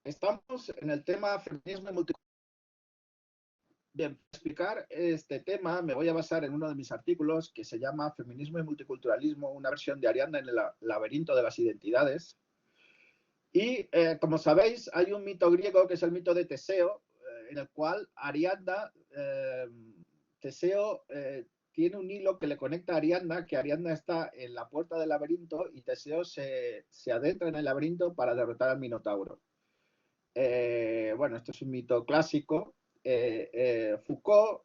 Estamos en el tema feminismo y multiculturalismo. Bien, para explicar este tema me voy a basar en uno de mis artículos que se llama Feminismo y multiculturalismo, una versión de Ariadna en el laberinto de las identidades. Y como sabéis, hay un mito griego que es el mito de Teseo, en el cual Ariadna, Teseo tiene un hilo que le conecta a Ariadna, que Ariadna está en la puerta del laberinto y Teseo se adentra en el laberinto para derrotar al Minotauro. Bueno, esto es un mito clásico. Foucault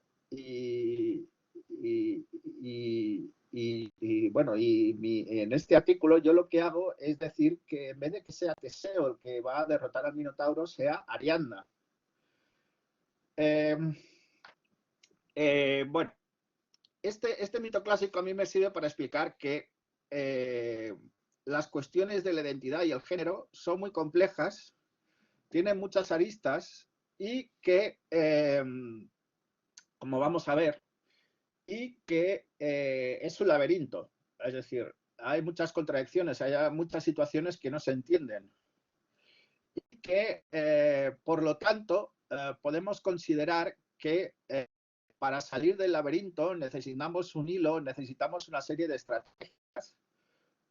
bueno, en este artículo yo lo que hago es decir que en vez de que sea Teseo el que va a derrotar al Minotauro, sea Ariadna. Bueno, este mito clásico a mí me sirve para explicar que las cuestiones de la identidad y el género son muy complejas, tienen muchas aristas y que, como vamos a ver, y que es un laberinto. Es decir, hay muchas contradicciones, hay muchas situaciones que no se entienden. Y que, por lo tanto, podemos considerar que para salir del laberinto necesitamos un hilo, necesitamos una serie de estrategias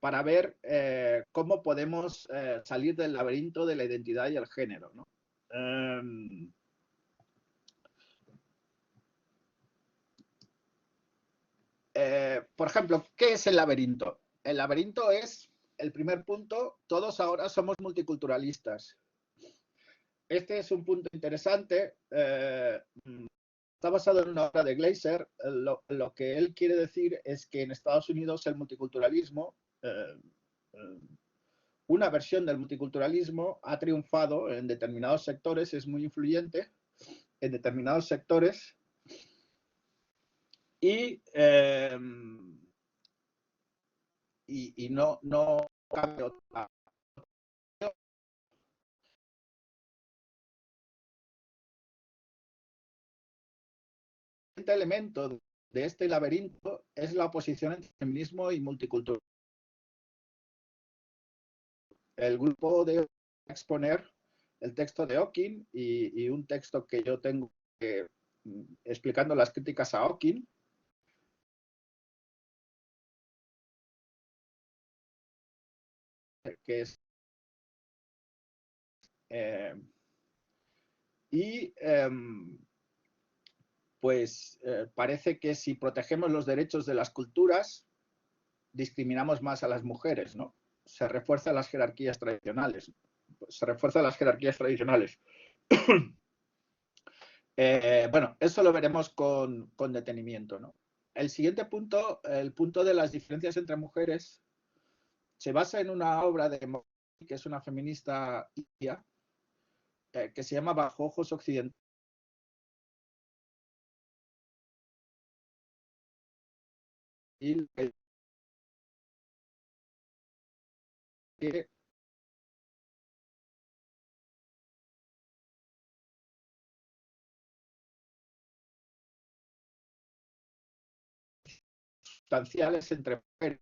para ver cómo podemos salir del laberinto de la identidad y el género, ¿no? Por ejemplo, ¿qué es el laberinto? El laberinto es, el primer punto, todos ahora somos multiculturalistas. Este es un punto interesante. Está basado en una obra de Gleiser. Lo que él quiere decir es que en Estados Unidos el multiculturalismo, una versión del multiculturalismo, ha triunfado en determinados sectores, es muy influyente en determinados sectores y no cabe otra. El elemento de este laberinto es la oposición entre feminismo y multiculturalismo. El grupo de exponer el texto de Hawking y un texto que yo tengo explicando las críticas a Hawking. Que es, y pues parece que si protegemos los derechos de las culturas, discriminamos más a las mujeres, ¿no? Se refuerzan las jerarquías tradicionales. Se refuerzan las jerarquías tradicionales. Bueno, eso lo veremos con detenimiento, ¿no? El siguiente punto, el punto de las diferencias entre mujeres, se basa en una obra de Montessori, que es una feminista india, que se llama Bajo ojos occidentales. Que sustanciales entre mujeres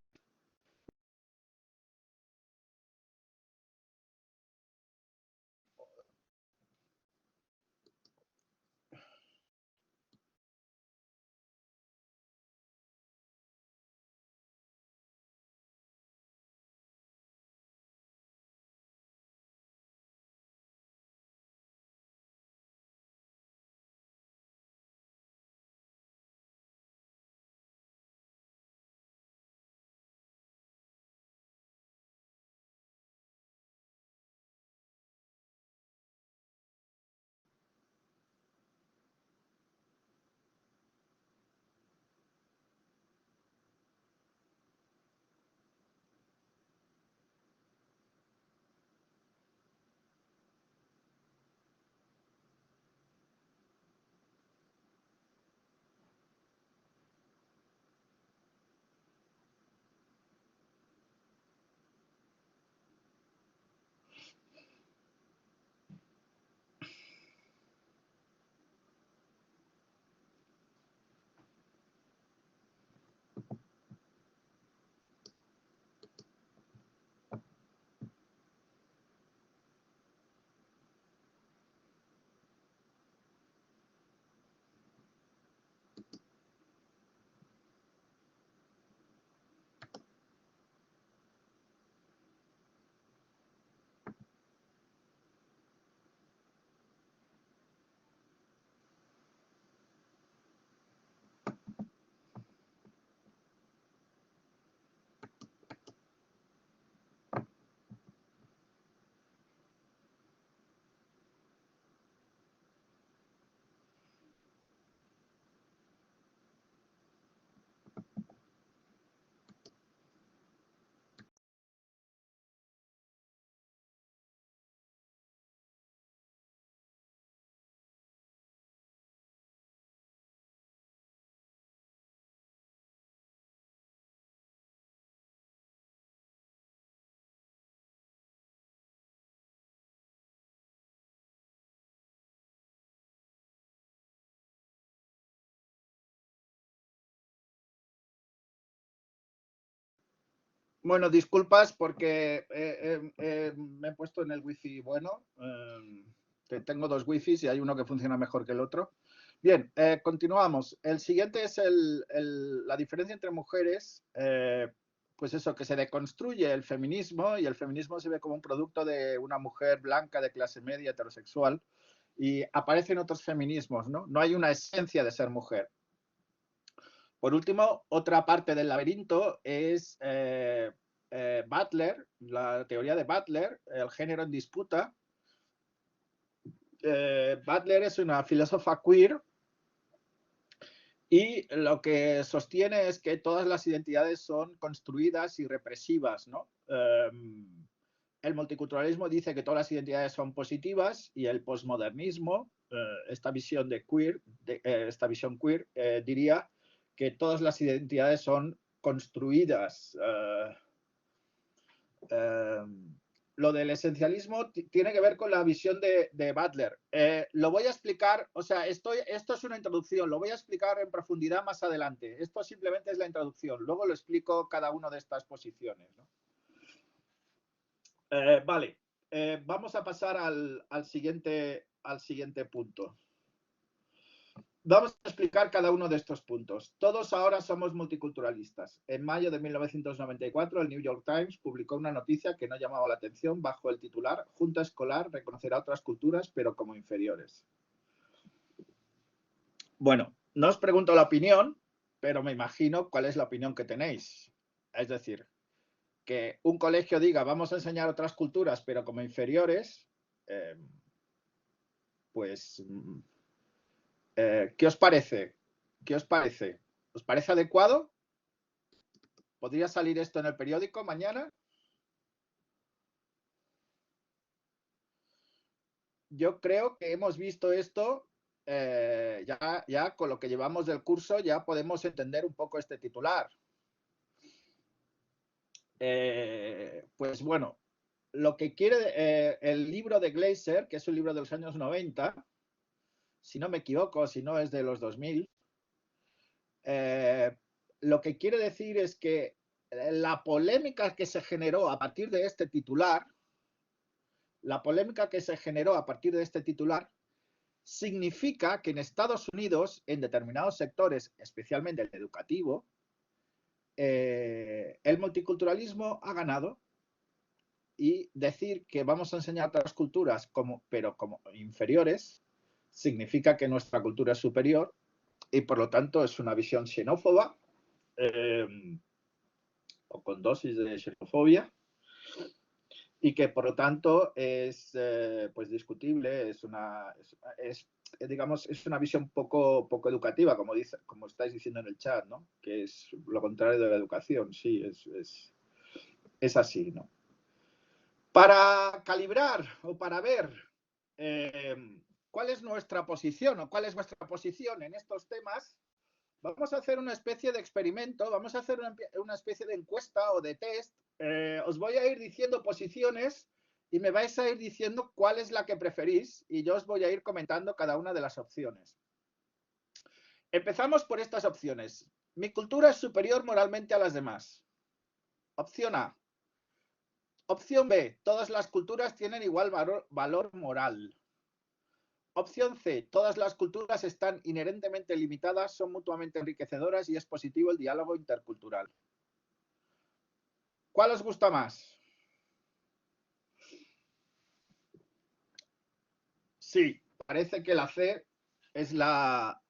Bueno, disculpas porque me he puesto en el wifi bueno. Tengo dos wifis y hay uno que funciona mejor que el otro. Bien, continuamos. El siguiente es la diferencia entre mujeres. Pues eso, que se deconstruye el feminismo y el feminismo se ve como un producto de una mujer blanca de clase media heterosexual y aparecen otros feminismos, ¿no? No hay una esencia de ser mujer. Por último, otra parte del laberinto es Butler, la teoría de Butler, el género en disputa. Butler es una filósofa queer y lo que sostiene es que todas las identidades son construidas y represivas, ¿no? El multiculturalismo dice que todas las identidades son positivas y el posmodernismo, esta visión de queer, esta visión queer, diría que todas las identidades son construidas. Lo del esencialismo tiene que ver con la visión de Butler. Lo voy a explicar, o sea, esto es una introducción, lo voy a explicar en profundidad más adelante. Esto simplemente es la introducción, luego lo explico cada una de estas posiciones, ¿no? Vale, vamos a pasar al siguiente punto. Vamos a explicar cada uno de estos puntos. Todos ahora somos multiculturalistas. En mayo de 1994, el New York Times publicó una noticia que no llamaba la atención bajo el titular Junta Escolar reconocerá otras culturas, pero como inferiores. Bueno, no os pregunto la opinión, pero me imagino cuál es la opinión que tenéis. Es decir, que un colegio diga vamos a enseñar otras culturas, pero como inferiores, pues ¿qué os parece? ¿Qué os parece? ¿Os parece adecuado? ¿Podría salir esto en el periódico mañana? Yo creo que hemos visto esto, ya con lo que llevamos del curso ya podemos entender un poco este titular. Pues bueno, lo que quiere el libro de Gleiser, que es un libro de los años 90, si no me equivoco, si no es de los 2000, lo que quiere decir es que la polémica que se generó a partir de este titular, significa que en Estados Unidos, en determinados sectores, especialmente el educativo, el multiculturalismo ha ganado y decir que vamos a enseñar otras culturas, pero como inferiores, significa que nuestra cultura es superior y por lo tanto es una visión xenófoba o con dosis de xenofobia y que por lo tanto es pues discutible, digamos, es una visión poco educativa, como estáis diciendo en el chat, ¿no? Que es lo contrario de la educación, sí, es así, ¿no? Para calibrar o para ver cuál es nuestra posición o cuál es vuestra posición en estos temas, vamos a hacer una especie de experimento, vamos a hacer una especie de encuesta o de test. Os voy a ir diciendo posiciones y me vais a ir diciendo cuál es la que preferís y yo os voy a ir comentando cada una de las opciones. Empezamos por estas opciones. Mi cultura es superior moralmente a las demás. Opción A. Opción B. Todas las culturas tienen igual valor moral. Opción C. Todas las culturas están inherentemente limitadas, son mutuamente enriquecedoras y es positivo el diálogo intercultural. ¿Cuál os gusta más? Sí, parece que la C es la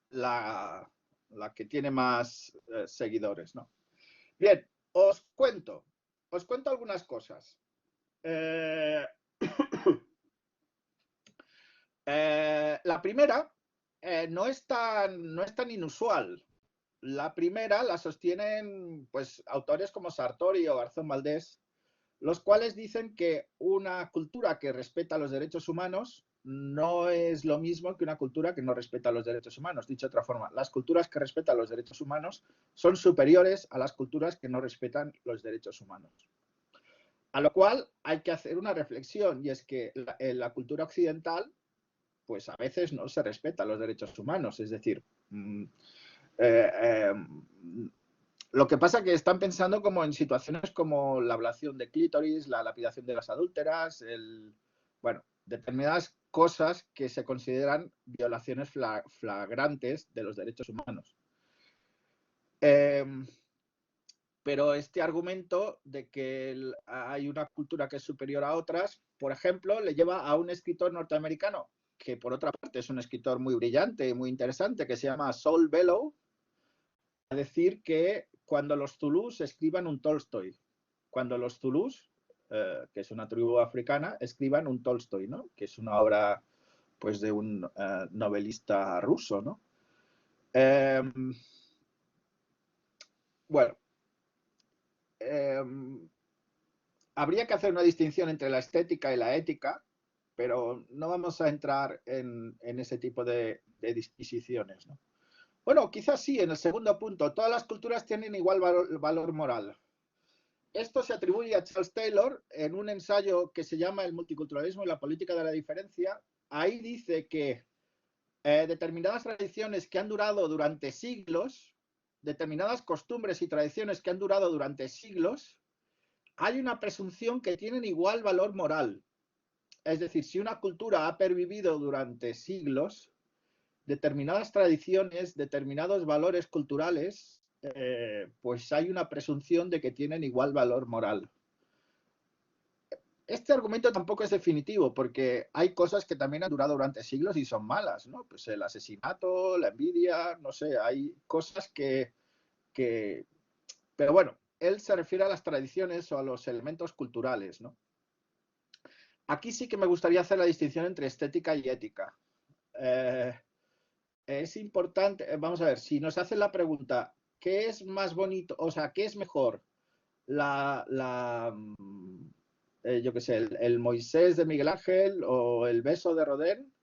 que tiene más seguidores, ¿no? Bien, os cuento algunas cosas. La primera no es tan inusual. La primera la sostienen pues, autores como Sartori o Garzón Valdés, los cuales dicen que una cultura que respeta los derechos humanos no es lo mismo que una cultura que no respeta los derechos humanos. Dicho de otra forma, las culturas que respetan los derechos humanos son superiores a las culturas que no respetan los derechos humanos. A lo cual hay que hacer una reflexión, y es que en la cultura occidental pues a veces no se respetan los derechos humanos. Es decir, Lo que pasa es que están pensando como en situaciones como la ablación de clítoris, la lapidación de las adúlteras, bueno, determinadas cosas que se consideran violaciones flagrantes de los derechos humanos. Pero este argumento de que hay una cultura que es superior a otras, por ejemplo, le lleva a un escritor norteamericano, que por otra parte es un escritor muy brillante y muy interesante, que se llama Saul Bellow, a decir que cuando los zulús escriban un Tolstoy, cuando los zulús, que es una tribu africana, escriban un Tolstoy, ¿no? Que es una obra pues de un novelista ruso, ¿no? Bueno, habría que hacer una distinción entre la estética y la ética, pero no vamos a entrar en ese tipo de disquisiciones, ¿no? Bueno, quizás sí, en el segundo punto, todas las culturas tienen igual valor moral. Esto se atribuye a Charles Taylor en un ensayo que se llama El multiculturalismo y la política de la diferencia. Ahí dice que determinadas tradiciones que han durado durante siglos, determinadas costumbres y tradiciones que han durado durante siglos, hay una presunción que tienen igual valor moral. Es decir, si una cultura ha pervivido durante siglos, determinadas tradiciones, determinados valores culturales, pues hay una presunción de que tienen igual valor moral. Este argumento tampoco es definitivo, porque hay cosas que también han durado durante siglos y son malas, ¿no? Pues el asesinato, la envidia, no sé, hay cosas que... Pero bueno, él se refiere a las tradiciones o a los elementos culturales, ¿no? Aquí sí que me gustaría hacer la distinción entre estética y ética. Es importante, vamos a ver, si nos hacen la pregunta, ¿qué es más bonito? O sea, ¿qué es mejor? Yo qué sé, el Moisés de Miguel Ángel, o el beso de Rodin,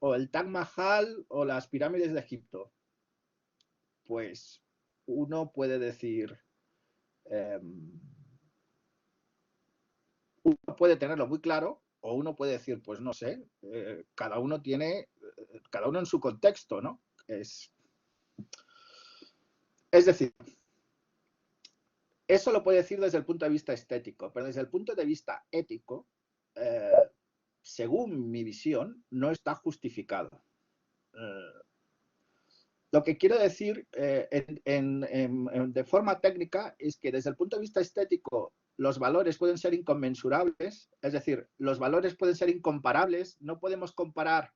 o el Taj Mahal, o las pirámides de Egipto. Pues uno puede decir, uno puede tenerlo muy claro, o uno puede decir, pues no sé, cada uno en su contexto, ¿no? Es decir, eso lo puede decir desde el punto de vista estético, pero desde el punto de vista ético, según mi visión, no está justificado. Lo que quiero decir de forma técnica es que desde el punto de vista estético los valores pueden ser inconmensurables, es decir, los valores pueden ser incomparables, no podemos comparar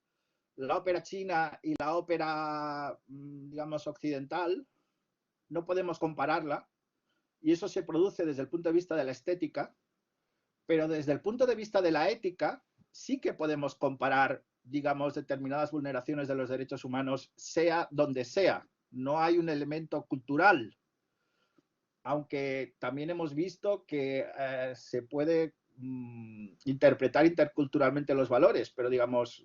la ópera china y la ópera, digamos, occidental, no podemos compararla, y eso se produce desde el punto de vista de la estética, pero desde el punto de vista de la ética sí que podemos comparar, digamos, determinadas vulneraciones de los derechos humanos, sea donde sea. No hay un elemento cultural, aunque también hemos visto que se puede interpretar interculturalmente los valores, pero digamos,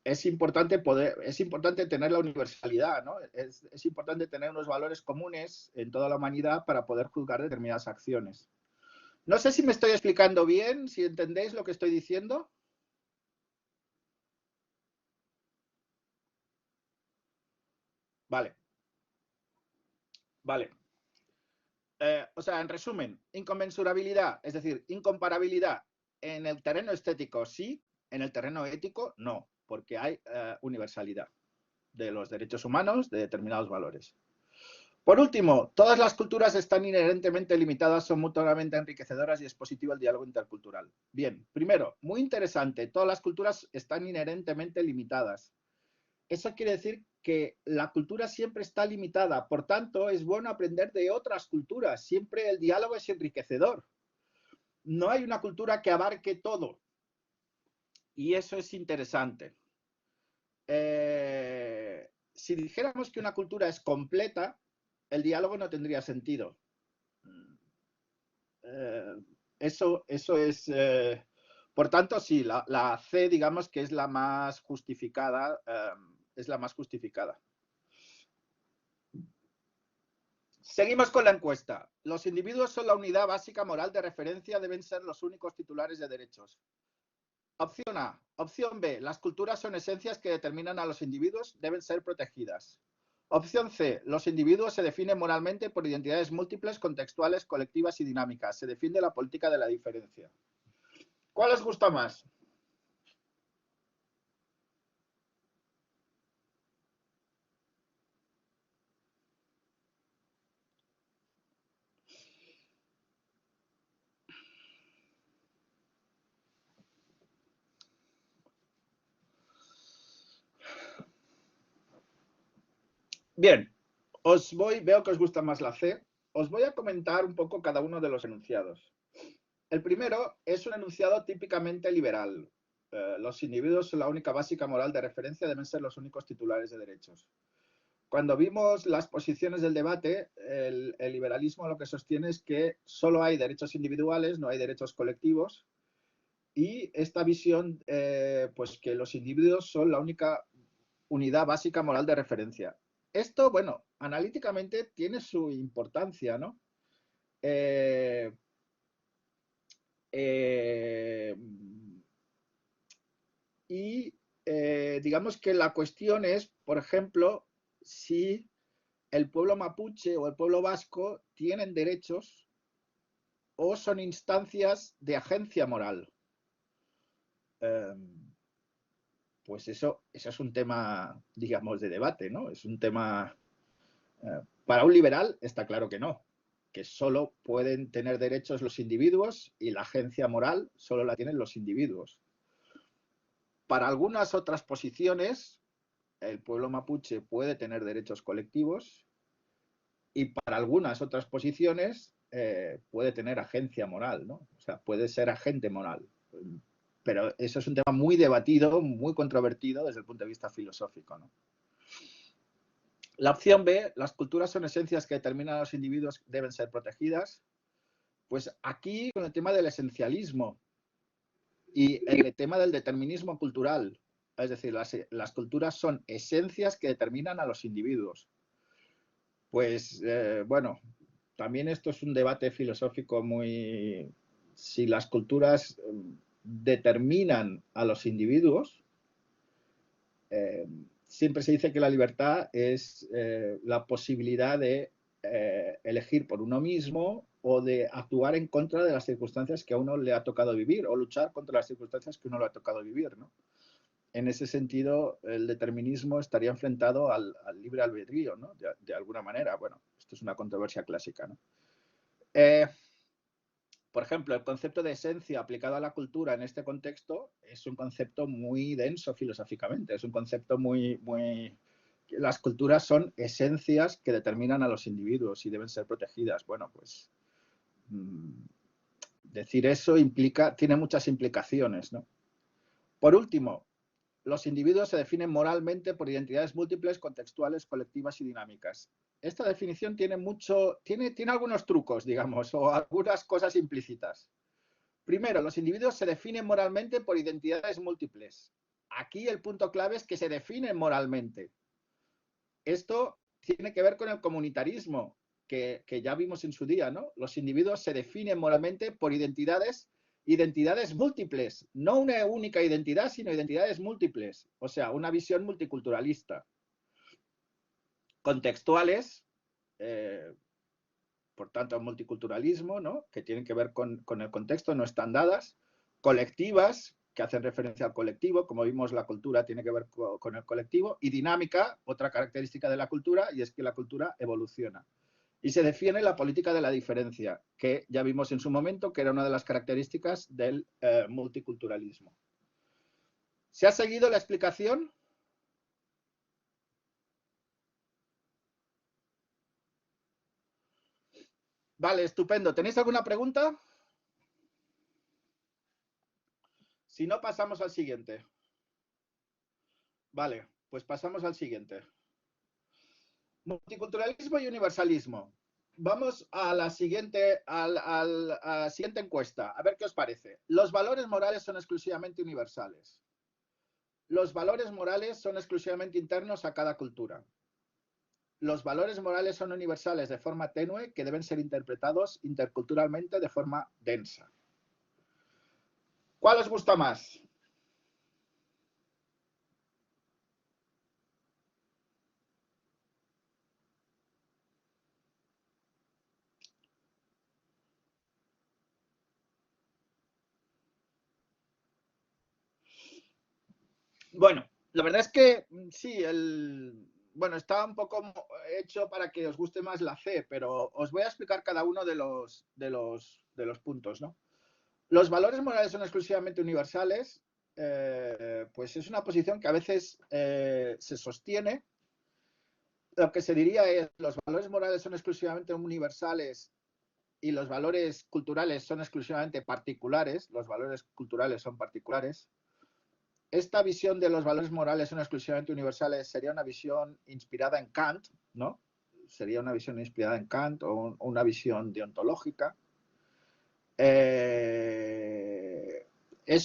es importante tener la universalidad, ¿no? Es importante tener unos valores comunes en toda la humanidad para poder juzgar determinadas acciones. No sé si me estoy explicando bien, si entendéis lo que estoy diciendo. Vale. Vale. O sea, en resumen, inconmensurabilidad, es decir, incomparabilidad en el terreno estético sí, en el terreno ético no, porque hay universalidad de los derechos humanos, de determinados valores. Por último, todas las culturas están inherentemente limitadas, son mutuamente enriquecedoras y es positivo el diálogo intercultural. Bien, primero, muy interesante, todas las culturas están inherentemente limitadas. Eso quiere decir que la cultura siempre está limitada, por tanto, es bueno aprender de otras culturas, siempre el diálogo es enriquecedor. No hay una cultura que abarque todo, y eso es interesante. Si dijéramos que una cultura es completa, el diálogo no tendría sentido. Eso es... por tanto, sí, la C, digamos que es la más justificada. Es la más justificada. Seguimos con la encuesta. Los individuos son la unidad básica moral de referencia, deben ser los únicos titulares de derechos. Opción A. Opción B. Las culturas son esencias que determinan a los individuos, deben ser protegidas. Opción C. Los individuos se definen moralmente por identidades múltiples, contextuales, colectivas y dinámicas. Se defiende la política de la diferencia. ¿Cuál os gusta más? Bien, veo que os gusta más la C. Os voy a comentar un poco cada uno de los enunciados. El primero es un enunciado típicamente liberal. Los individuos son la única básica moral de referencia, deben ser los únicos titulares de derechos. Cuando vimos las posiciones del debate, el liberalismo lo que sostiene es que solo hay derechos individuales, no hay derechos colectivos, y esta visión, pues que los individuos son la única unidad básica moral de referencia. Esto, bueno, analíticamente tiene su importancia, ¿no? Y digamos que la cuestión es, por ejemplo, si el pueblo mapuche o el pueblo vasco tienen derechos o son instancias de agencia moral. Pues eso es un tema, digamos, de debate, ¿no? Es un tema... para un liberal está claro que no, que solo pueden tener derechos los individuos y la agencia moral solo la tienen los individuos. Para algunas otras posiciones, el pueblo mapuche puede tener derechos colectivos y para algunas otras posiciones puede tener agencia moral, ¿no? O sea, puede ser agente moral. Pero eso es un tema muy debatido, muy controvertido desde el punto de vista filosófico, ¿no? La opción B, las culturas son esencias que determinan a los individuos, deben ser protegidas. Pues aquí con el tema del esencialismo y el tema del determinismo cultural, es decir, las culturas son esencias que determinan a los individuos. Pues bueno, también esto es un debate filosófico muy... Si las culturas determinan a los individuos, siempre se dice que la libertad es la posibilidad de elegir por uno mismo o de actuar en contra de las circunstancias que a uno le ha tocado vivir o luchar contra las circunstancias que a uno le ha tocado vivir, ¿no? En ese sentido, el determinismo estaría enfrentado al libre albedrío, ¿no? De alguna manera. Bueno, esto es una controversia clásica, ¿no? Por ejemplo, el concepto de esencia aplicado a la cultura en este contexto es un concepto muy denso filosóficamente, es un concepto muy... Las culturas son esencias que determinan a los individuos y deben ser protegidas. Bueno, pues decir eso tiene muchas implicaciones, ¿no? Por último, los individuos se definen moralmente por identidades múltiples, contextuales, colectivas y dinámicas. Esta definición tiene algunos trucos, digamos, o algunas cosas implícitas. Primero, los individuos se definen moralmente por identidades múltiples. Aquí el punto clave es que se definen moralmente. Esto tiene que ver con el comunitarismo, que ya vimos en su día, ¿no? Los individuos se definen moralmente por identidades múltiples, no una única identidad, sino identidades múltiples, o sea, una visión multiculturalista. Contextuales, por tanto, multiculturalismo, ¿no? Que tienen que ver con el contexto, no están dadas. Colectivas, que hacen referencia al colectivo, como vimos, la cultura tiene que ver con el colectivo. Y dinámica, otra característica de la cultura, y es que la cultura evoluciona. Y se define la política de la diferencia, que ya vimos en su momento que era una de las características del multiculturalismo. ¿Se ha seguido la explicación? Vale, estupendo. ¿Tenéis alguna pregunta? Si no, pasamos al siguiente. Vale, pues pasamos al siguiente. Multiculturalismo y universalismo. Vamos a la siguiente encuesta. A ver qué os parece. Los valores morales son exclusivamente universales. Los valores morales son exclusivamente internos a cada cultura. Los valores morales son universales de forma tenue que deben ser interpretados interculturalmente de forma densa. ¿Cuál os gusta más? Bueno, la verdad es que sí, bueno, está un poco hecho para que os guste más la C, pero os voy a explicar cada uno de los puntos, ¿no? Los valores morales son exclusivamente universales, pues es una posición que a veces se sostiene. Lo que se diría es los valores morales son exclusivamente universales y los valores culturales son exclusivamente particulares. Los valores culturales son particulares. Esta visión de los valores morales son exclusivamente universales sería una visión inspirada en Kant, ¿no? Sería una visión inspirada en Kant o una visión deontológica. Es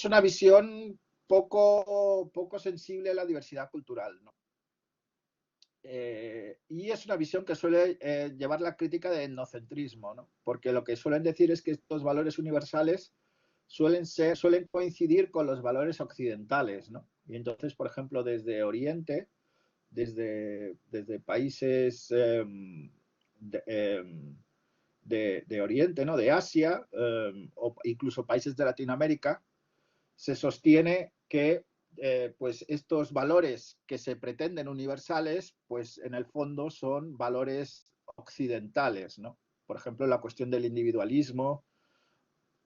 una visión poco sensible a la diversidad cultural, ¿no? Y es una visión que suele llevar la crítica de etnocentrismo, ¿no? Porque lo que suelen decir es que estos valores universales suelen coincidir con los valores occidentales, ¿no? Y entonces, por ejemplo, desde Oriente, desde países de Oriente, ¿no? De Asia, o incluso países de Latinoamérica, se sostiene que pues estos valores que se pretenden universales, pues en el fondo son valores occidentales, ¿no? Por ejemplo, la cuestión del individualismo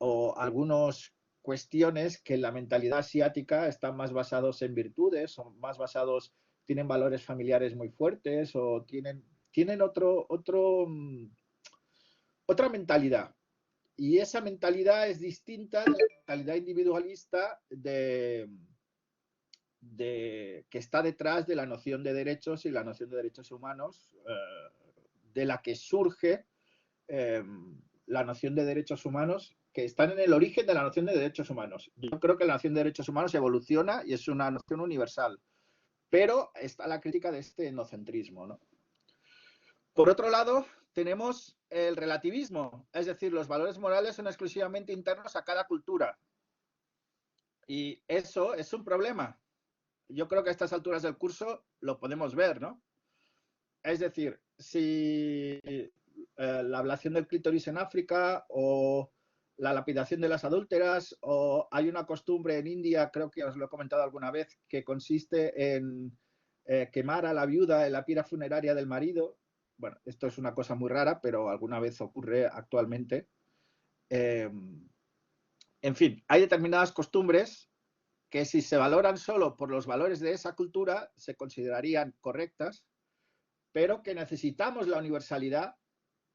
o algunas cuestiones que en la mentalidad asiática están más basados en virtudes, son más basados, tienen valores familiares muy fuertes o tienen otra mentalidad. Y esa mentalidad es distinta de la mentalidad individualista que está detrás de la noción de derechos y la noción de derechos humanos, de la que surge la noción de derechos humanos, que están en el origen de la noción de derechos humanos. Yo creo que la noción de derechos humanos evoluciona y es una noción universal, pero está la crítica de este etnocentrismo, ¿no? Por otro lado, tenemos el relativismo, es decir, los valores morales son exclusivamente internos a cada cultura. Y eso es un problema. Yo creo que a estas alturas del curso lo podemos ver, ¿no? Es decir, si la ablación del clítoris en África o la lapidación de las adúlteras, o hay una costumbre en India, creo que os lo he comentado alguna vez, que consiste en quemar a la viuda en la pira funeraria del marido. Bueno, esto es una cosa muy rara, pero alguna vez ocurre actualmente. En fin, hay determinadas costumbres que si se valoran solo por los valores de esa cultura, se considerarían correctas, pero que necesitamos la universalidad,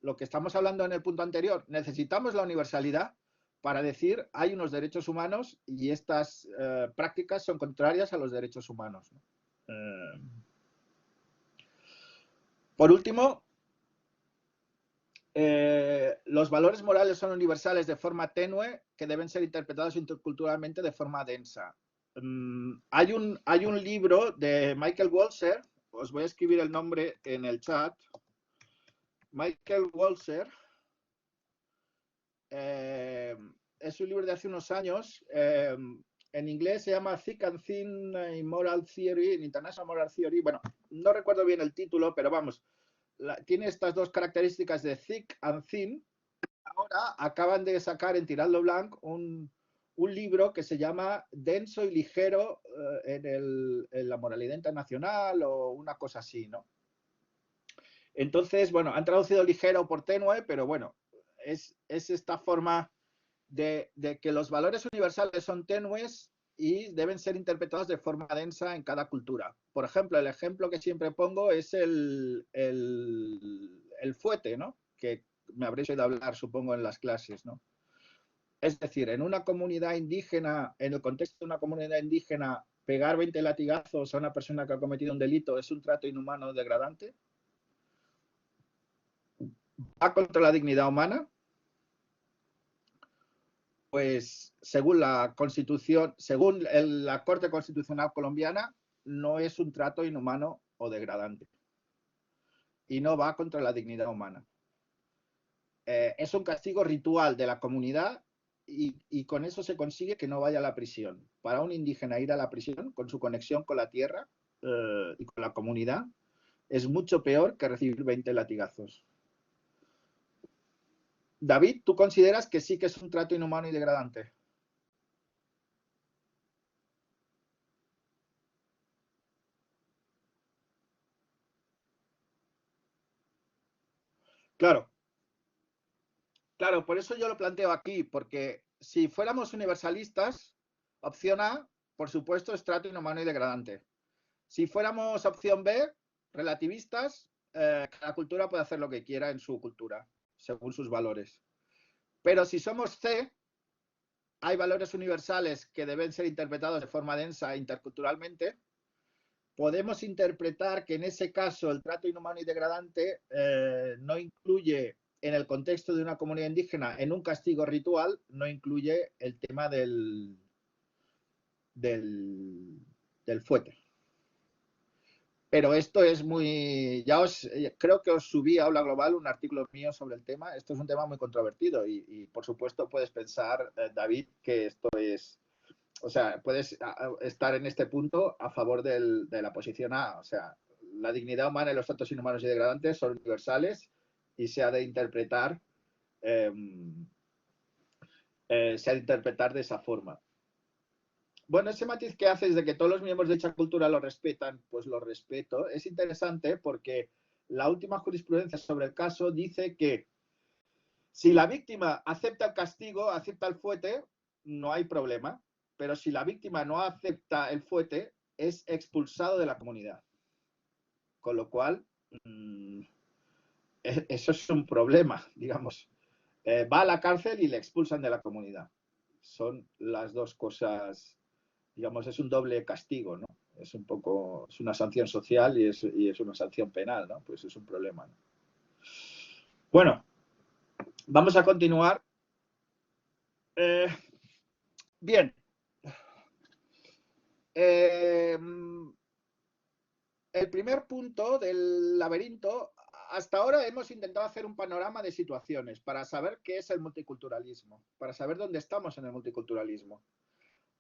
lo que estamos hablando en el punto anterior, necesitamos la universalidad para decir hay unos derechos humanos y estas prácticas son contrarias a los derechos humanos. Por último, los valores morales son universales de forma tenue que deben ser interpretados interculturalmente de forma densa. Hay un libro de Michael Walzer, os voy a escribir el nombre en el chat. Michael Walzer, es un libro de hace unos años, en inglés se llama Thick and Thin Moral Theory, International Moral Theory. Bueno, no recuerdo bien el título, pero vamos, tiene estas dos características de thick and thin. Ahora acaban de sacar en Tirando Blanc un libro que se llama Denso y ligero en la moralidad internacional o una cosa así, ¿no? Entonces, bueno, han traducido ligero por tenue, pero bueno, es esta forma de que los valores universales son tenues y deben ser interpretados de forma densa en cada cultura. Por ejemplo, el ejemplo que siempre pongo es el fuete, ¿no? Que me habréis oído hablar, supongo, en las clases, ¿no? Es decir, en una comunidad indígena, en el contexto de una comunidad indígena, pegar 20 latigazos a una persona que ha cometido un delito es un trato inhumano degradante. ¿Va contra la dignidad humana? Pues según la Constitución, según la Corte Constitucional colombiana, no es un trato inhumano o degradante. Y no va contra la dignidad humana. Es un castigo ritual de la comunidad y con eso se consigue que no vaya a la prisión. Para un indígena ir a la prisión, con su conexión con la tierra y con la comunidad, es mucho peor que recibir 20 latigazos. David, ¿tú consideras que sí que es un trato inhumano y degradante? Claro, claro, por eso yo lo planteo aquí, porque si fuéramos universalistas, opción A, por supuesto, estrato inhumano y degradante. Si fuéramos opción B, relativistas, cada cultura puede hacer lo que quiera en su cultura, según sus valores. Pero si somos C, hay valores universales que deben ser interpretados de forma densa interculturalmente. Podemos interpretar que en ese caso el trato inhumano y degradante no incluye, en el contexto de una comunidad indígena, en un castigo ritual, no incluye el tema del fuete. Pero esto es muy... Ya creo que os subí a Aula Global un artículo mío sobre el tema. Esto es un tema muy controvertido y por supuesto puedes pensar, David, que esto es... O sea, puedes estar en este punto a favor de la posición A. O sea, la dignidad humana y los tratos inhumanos y degradantes son universales y se ha de interpretar de esa forma. Bueno, ese matiz que haces de que todos los miembros de dicha cultura lo respetan, pues lo respeto. Es interesante porque la última jurisprudencia sobre el caso dice que si la víctima acepta el castigo, acepta el fuete, no hay problema. Pero si la víctima no acepta el fuete, es expulsado de la comunidad. Con lo cual, eso es un problema, digamos. Va a la cárcel y le expulsan de la comunidad. Son las dos cosas, digamos, es un doble castigo, ¿no? Es un poco, es una sanción social y es una sanción penal, ¿no? Pues es un problema, ¿no? Bueno, vamos a continuar. Bien. El primer punto del laberinto, hasta ahora hemos intentado hacer un panorama de situaciones para saber qué es el multiculturalismo, para saber dónde estamos en el multiculturalismo.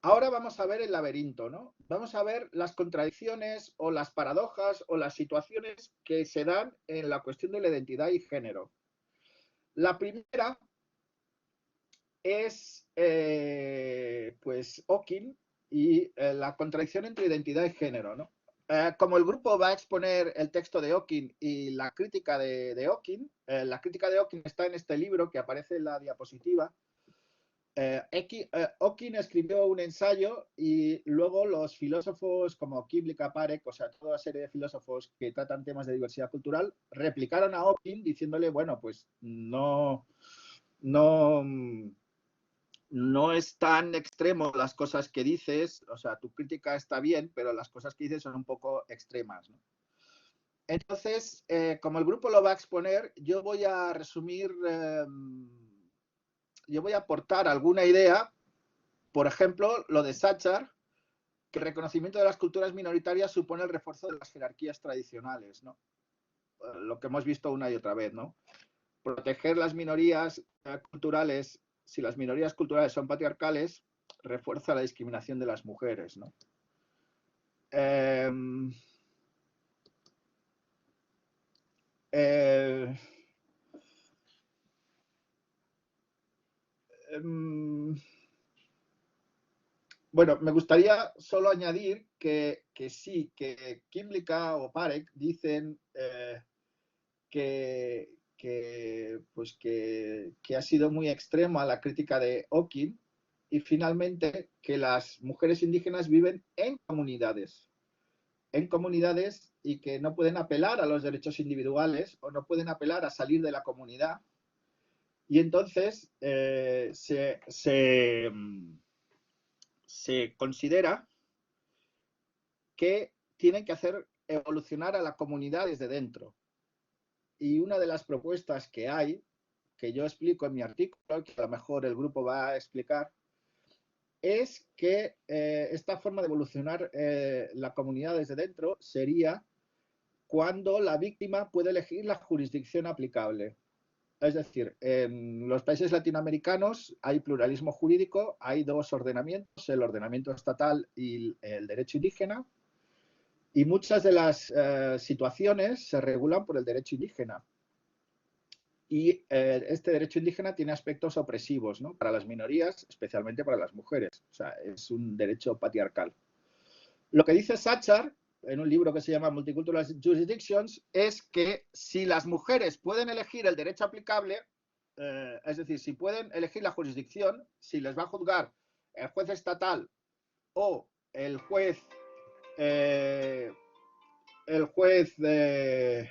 Ahora vamos a ver el laberinto, ¿no? Vamos a ver las contradicciones o las paradojas o las situaciones que se dan en la cuestión de la identidad y género. La primera es, pues, Hawking y la contradicción entre identidad y género, ¿no? Como el grupo va a exponer el texto de Hawking y la crítica de Hawking, la crítica de Hawking está en este libro que aparece en la diapositiva. Hawking escribió un ensayo y luego los filósofos como Kimlicka, Parek, o sea, toda serie de filósofos que tratan temas de diversidad cultural, replicaron a Hawking diciéndole, bueno, pues no es tan extremo las cosas que dices, o sea, tu crítica está bien, pero las cosas que dices son un poco extremas, ¿no? Entonces, como el grupo lo va a exponer, yo voy a resumir, yo voy a aportar alguna idea, por ejemplo, lo de Sachar, que el reconocimiento de las culturas minoritarias supone el refuerzo de las jerarquías tradicionales, ¿no? Lo que hemos visto una y otra vez, ¿no? Proteger las minorías culturales, si las minorías culturales son patriarcales, refuerza la discriminación de las mujeres, ¿no? Bueno, me gustaría solo añadir que sí, que Kimlicka o Parek dicen pues que ha sido muy extrema la crítica de Hawking y finalmente que las mujeres indígenas viven en comunidades y que no pueden apelar a los derechos individuales o no pueden apelar a salir de la comunidad. Y entonces se considera que tienen que hacer evolucionar a la comunidad desde dentro. Y una de las propuestas que hay, que yo explico en mi artículo, que a lo mejor el grupo va a explicar, es que esta forma de evolucionar la comunidad desde dentro sería cuando la víctima puede elegir la jurisdicción aplicable. Es decir, en los países latinoamericanos hay pluralismo jurídico, hay dos ordenamientos, el ordenamiento estatal y el derecho indígena, y muchas de las situaciones se regulan por el derecho indígena. Y este derecho indígena tiene aspectos opresivos, ¿no? Para las minorías, especialmente para las mujeres. O sea, es un derecho patriarcal. Lo que dice Sachar en un libro que se llama Multicultural Jurisdictions, es que si las mujeres pueden elegir el derecho aplicable, es decir, si pueden elegir la jurisdicción, si les va a juzgar el juez estatal o el juez eh, el juez el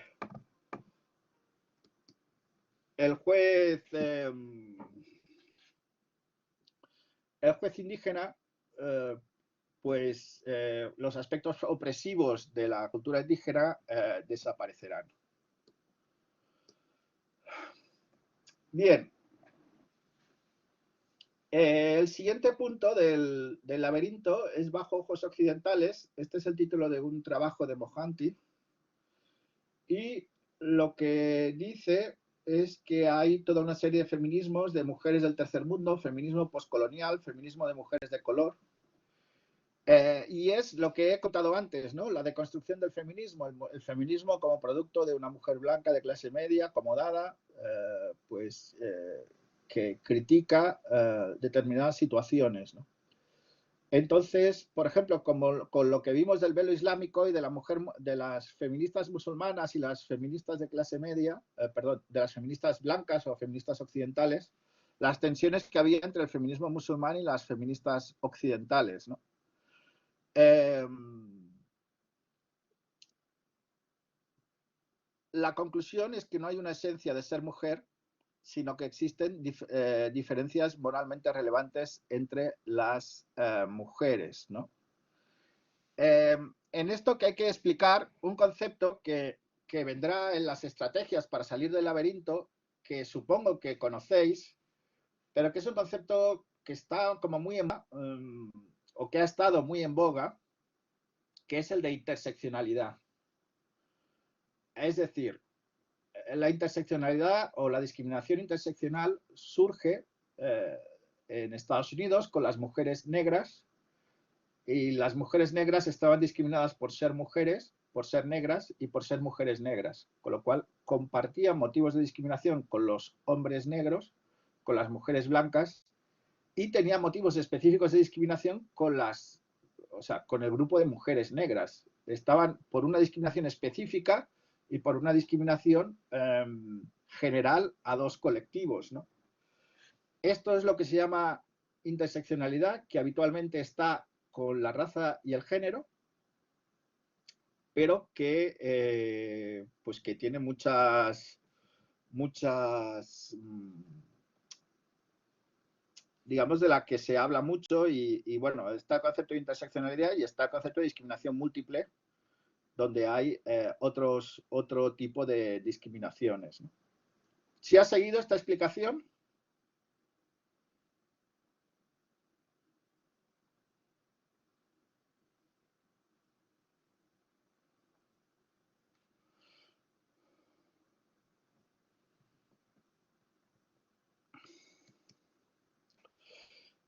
juez el juez indígena, pues los aspectos opresivos de la cultura indígena desaparecerán. Bien. El siguiente punto del laberinto es Bajo ojos occidentales. Este es el título de un trabajo de Mohanty. Y lo que dice es que hay toda una serie de feminismos de mujeres del tercer mundo, feminismo postcolonial, feminismo de mujeres de color. Y es lo que he contado antes, ¿no? La deconstrucción del feminismo, el feminismo como producto de una mujer blanca de clase media, acomodada, que critica determinadas situaciones, ¿no? Entonces, por ejemplo, como con lo que vimos del velo islámico y de la mujer, de las feministas musulmanas y las feministas de clase media, perdón, de las feministas blancas o feministas occidentales, las tensiones que había entre el feminismo musulmán y las feministas occidentales, ¿no? La conclusión es que no hay una esencia de ser mujer, sino que existen diferencias moralmente relevantes entre las mujeres, ¿no? En esto que hay que explicar un concepto que vendrá en las estrategias para salir del laberinto, que supongo que conocéis, pero que es un concepto que está como muy en o que ha estado muy en boga, que es el de interseccionalidad. Es decir, la interseccionalidad o la discriminación interseccional surge en Estados Unidos con las mujeres negras, y las mujeres negras estaban discriminadas por ser mujeres, por ser negras y por ser mujeres negras, con lo cual compartían motivos de discriminación con los hombres negros, con las mujeres blancas, y tenían motivos específicos de discriminación con con el grupo de mujeres negras. Estaban por una discriminación específica y por una discriminación general a dos colectivos, ¿no? Esto es lo que se llama interseccionalidad, que habitualmente está con la raza y el género, pero que, pues que tiene muchas, digamos, de la que se habla mucho y bueno, está el concepto de interseccionalidad y está el concepto de discriminación múltiple, donde hay otro tipo de discriminaciones, ¿no? ¿Sí has seguido esta explicación?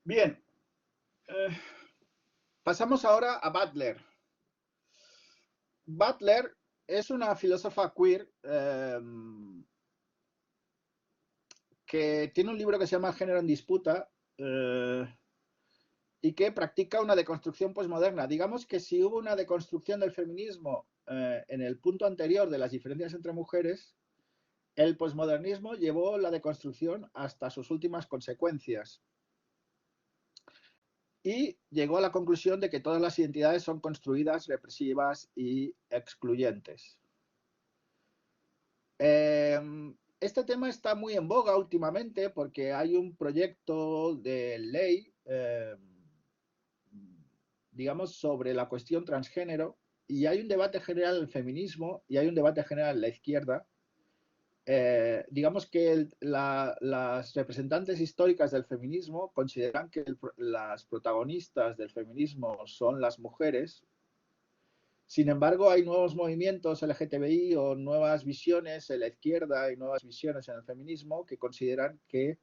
Bien. Pasamos ahora a Butler. Butler es una filósofa queer que tiene un libro que se llama Género en Disputa y que practica una deconstrucción posmoderna. Digamos que si hubo una deconstrucción del feminismo en el punto anterior de las diferencias entre mujeres, el posmodernismo llevó la deconstrucción hasta sus últimas consecuencias y llegó a la conclusión de que todas las identidades son construidas, represivas y excluyentes. Este tema está muy en boga últimamente porque hay un proyecto de ley, digamos, sobre la cuestión transgénero, y hay un debate general en el feminismo y hay un debate general en la izquierda. Digamos que las representantes históricas del feminismo consideran que las protagonistas del feminismo son las mujeres. Sin embargo, hay nuevos movimientos LGTBI o nuevas visiones en la izquierda y nuevas visiones en el feminismo que consideran que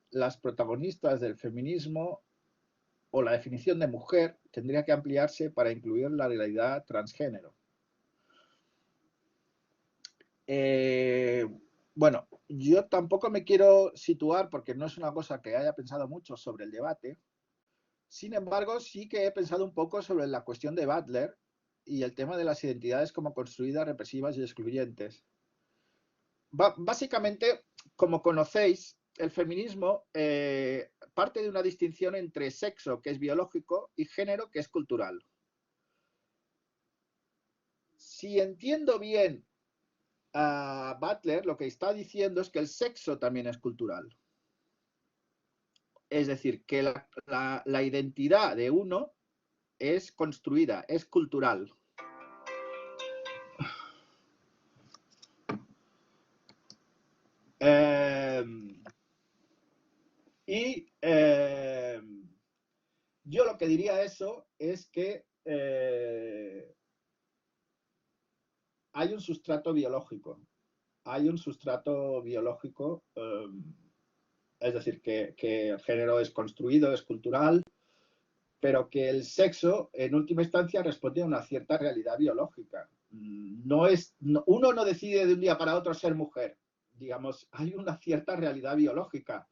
las protagonistas del feminismo o la definición de mujer tendría que ampliarse para incluir la realidad transgénero. Bueno, yo tampoco me quiero situar porque no es una cosa que haya pensado mucho sobre el debate. Sin embargo, sí que he pensado un poco sobre la cuestión de Butler y el tema de las identidades como construidas, represivas y excluyentes. Básicamente, como conocéis, el feminismo parte de una distinción entre sexo, que es biológico, y género, que es cultural. Si entiendo bien a Butler, lo que está diciendo es que el sexo también es cultural. Es decir, que la identidad de uno es construida, es cultural. Yo lo que diría a eso es que hay un sustrato biológico. Hay un sustrato biológico, es decir, que el género es construido, es cultural, pero que el sexo, en última instancia, responde a una cierta realidad biológica. Uno no decide de un día para otro ser mujer. Digamos, hay una cierta realidad biológica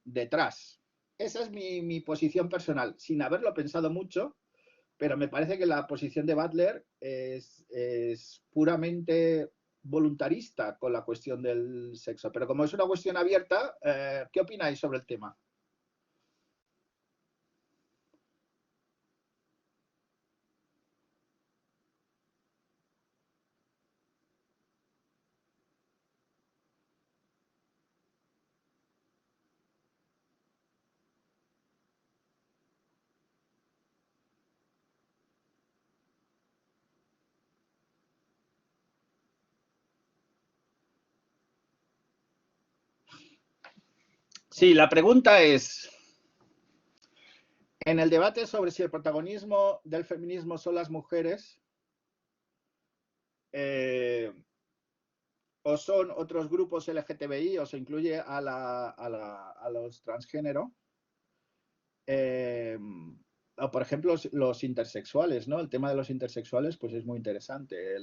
detrás. Esa es mi posición personal, sin haberlo pensado mucho, pero me parece que la posición de Butler es puramente voluntarista con la cuestión del sexo. Pero como es una cuestión abierta, ¿qué opináis sobre el tema? Sí, la pregunta es, en el debate sobre si el protagonismo del feminismo son las mujeres o son otros grupos LGTBI o se incluye a los transgénero, o por ejemplo los intersexuales, ¿no? El tema de los intersexuales pues es muy interesante.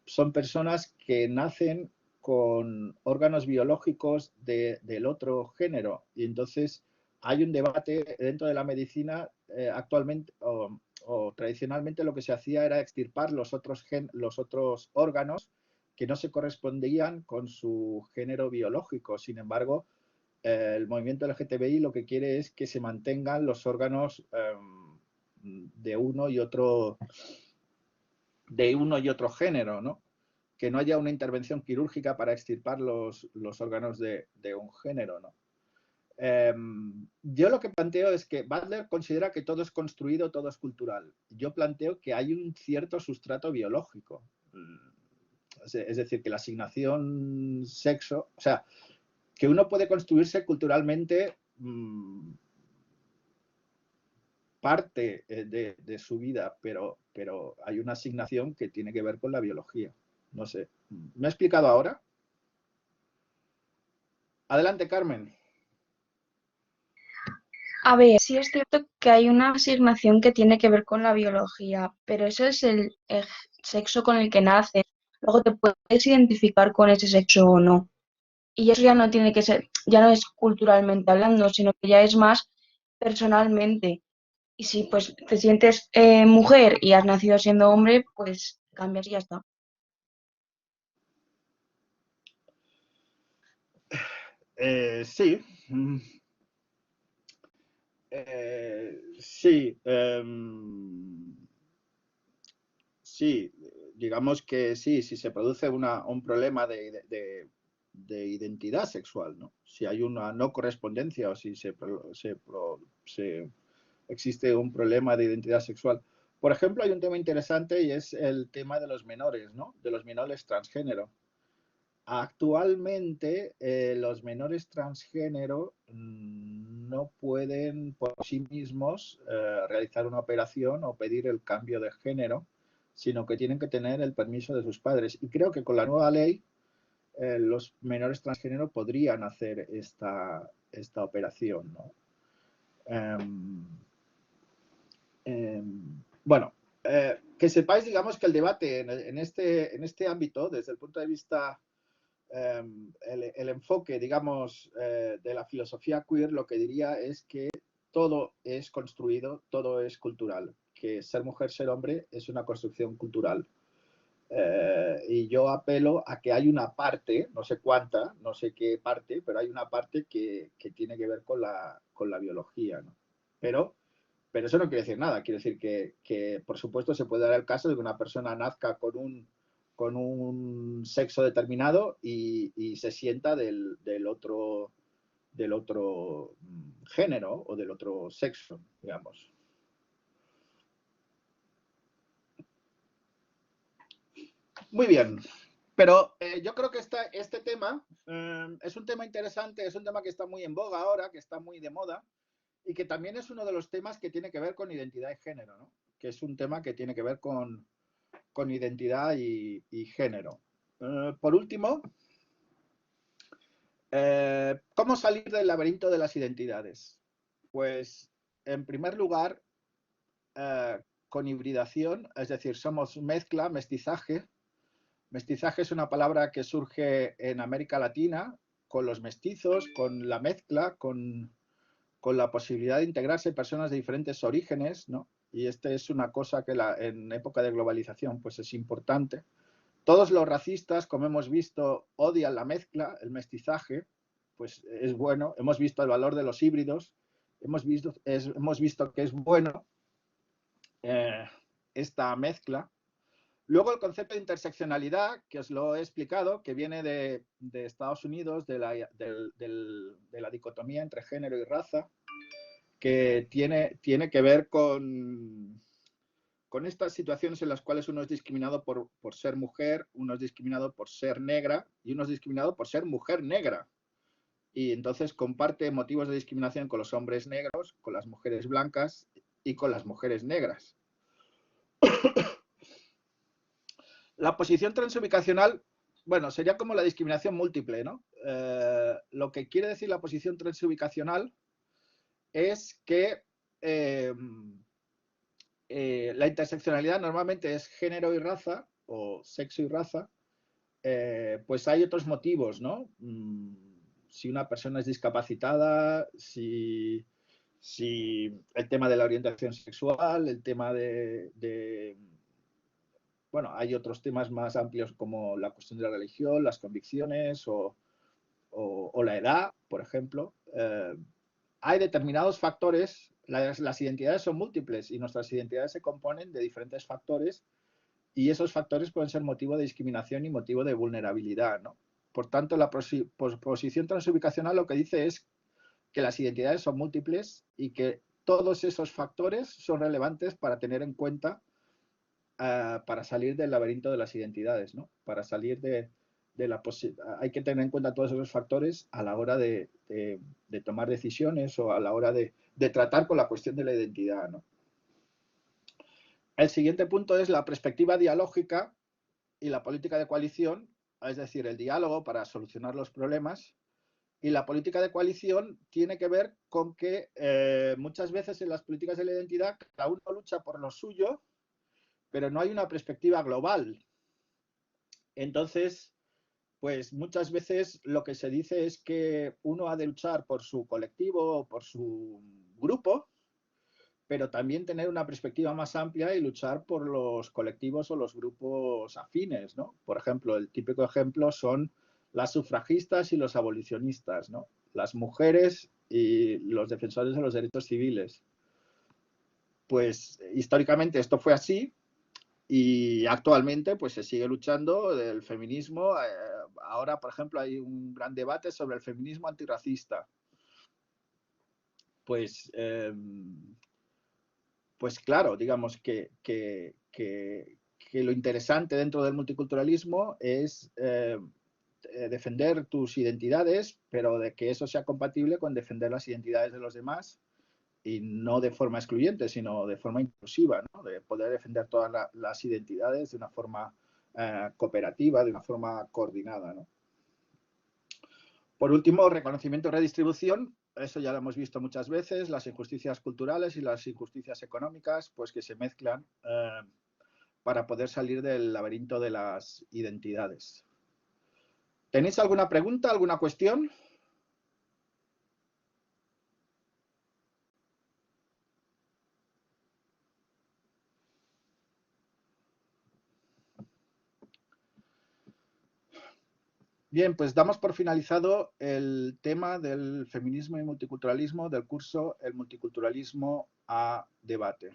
Son personas que nacen con órganos biológicos del otro género y entonces hay un debate dentro de la medicina actualmente o tradicionalmente lo que se hacía era extirpar los otros órganos que no se correspondían con su género biológico. Sin embargo, el movimiento LGTBI lo que quiere es que se mantengan los órganos de uno y otro género, ¿no? Que no haya una intervención quirúrgica para extirpar los órganos de un género, ¿no? Yo lo que planteo es que Butler considera que todo es construido, todo es cultural. Yo planteo que hay un cierto sustrato biológico. Es decir, que la asignación sexo, o sea, que uno puede construirse culturalmente parte de su vida, pero hay una asignación que tiene que ver con la biología. No sé. ¿Me he explicado ahora? Adelante, Carmen. A ver, sí es cierto que hay una asignación que tiene que ver con la biología, pero eso es el sexo con el que naces. Luego te puedes identificar con ese sexo o no. Y eso ya no tiene que ser, ya no es culturalmente hablando, sino que ya es más personalmente. Y si pues te sientes mujer y has nacido siendo hombre, pues cambias y ya está. Sí. Sí. Sí, digamos que sí, si se produce un problema de identidad sexual, ¿no? Si hay una no correspondencia o si existe un problema de identidad sexual. Por ejemplo, hay un tema interesante y es el tema de los menores, ¿no? De los menores transgénero. Actualmente, los menores transgénero no pueden por sí mismos realizar una operación o pedir el cambio de género, sino que tienen que tener el permiso de sus padres. Y creo que con la nueva ley, los menores transgénero podrían hacer esta operación, ¿no? Bueno, que sepáis, digamos, que el debate en este ámbito, desde el punto de vista el enfoque, digamos, de la filosofía queer, lo que diría es que todo es construido, todo es cultural. que ser mujer, ser hombre es una construcción cultural. Y yo apelo a que hay una parte, no sé cuánta, no sé qué parte, pero hay una parte que tiene que ver con la biología, ¿no? Pero eso no quiere decir nada, quiere decir que por supuesto se puede dar el caso de que una persona nazca con un sexo determinado y se sienta del otro género o del otro sexo, digamos. Muy bien, pero yo creo que este tema es un tema interesante, es un tema que está muy en boga ahora, que está muy de moda y que también es uno de los temas que tiene que ver con identidad y género, ¿no? Que es un tema que tiene que ver con identidad y género. Por último, ¿cómo salir del laberinto de las identidades? Pues, en primer lugar, con hibridación, es decir, somos mezcla, mestizaje. Mestizaje es una palabra que surge en América Latina con los mestizos, con la mezcla, con la posibilidad de integrarse personas de diferentes orígenes, ¿no? Y es una cosa que en época de globalización pues es importante. Todos los racistas, como hemos visto, odian la mezcla, el mestizaje, pues es bueno. Hemos visto el valor de los híbridos, hemos visto que es bueno esta mezcla. Luego el concepto de interseccionalidad, que os lo he explicado, que viene de Estados Unidos, de la dicotomía entre género y raza, que tiene que ver con estas situaciones en las cuales uno es discriminado por ser mujer, uno es discriminado por ser negra y uno es discriminado por ser mujer negra. Y entonces comparte motivos de discriminación con los hombres negros, con las mujeres blancas y con las mujeres negras. La posición transubicacional, bueno, sería como la discriminación múltiple, ¿no? Lo que quiere decir la posición transubicacional es que la interseccionalidad normalmente es género y raza, o sexo y raza, pues hay otros motivos, ¿no? Si una persona es discapacitada, si el tema de la orientación sexual, el tema bueno, hay otros temas más amplios como la cuestión de la religión, las convicciones o la edad, por ejemplo. Hay determinados factores, las identidades son múltiples y nuestras identidades se componen de diferentes factores y esos factores pueden ser motivo de discriminación y motivo de vulnerabilidad, ¿no? Por tanto, la posición transubicacional lo que dice es que las identidades son múltiples y que todos esos factores son relevantes para tener en cuenta para salir del laberinto de las identidades, ¿no? Para salir hay que tener en cuenta todos esos factores a la hora de tomar decisiones o a la hora de tratar con la cuestión de la identidad, ¿no? El siguiente punto es la perspectiva dialógica y la política de coalición, es decir, el diálogo para solucionar los problemas. Y la política de coalición tiene que ver con que muchas veces en las políticas de la identidad cada uno lucha por lo suyo, pero no hay una perspectiva global. Entonces, pues muchas veces lo que se dice es que uno ha de luchar por su colectivo o por su grupo, pero también tener una perspectiva más amplia y luchar por los colectivos o los grupos afines, ¿no? Por ejemplo, el típico ejemplo son las sufragistas y los abolicionistas, ¿no? Las mujeres y los defensores de los derechos civiles. Pues históricamente esto fue así y actualmente pues se sigue luchando del feminismo. Ahora, por ejemplo, hay un gran debate sobre el feminismo antirracista. Pues claro, digamos que lo interesante dentro del multiculturalismo es defender tus identidades, pero de que eso sea compatible con defender las identidades de los demás y no de forma excluyente, sino de forma inclusiva, ¿no? De poder defender todas las identidades de una forma cooperativa, de una forma coordinada, ¿no? Por último, reconocimiento y redistribución. Eso ya lo hemos visto muchas veces, las injusticias culturales y las injusticias económicas, pues que se mezclan para poder salir del laberinto de las identidades. ¿Tenéis alguna pregunta, alguna cuestión? Bien, pues damos por finalizado el tema del feminismo y multiculturalismo del curso El multiculturalismo a debate.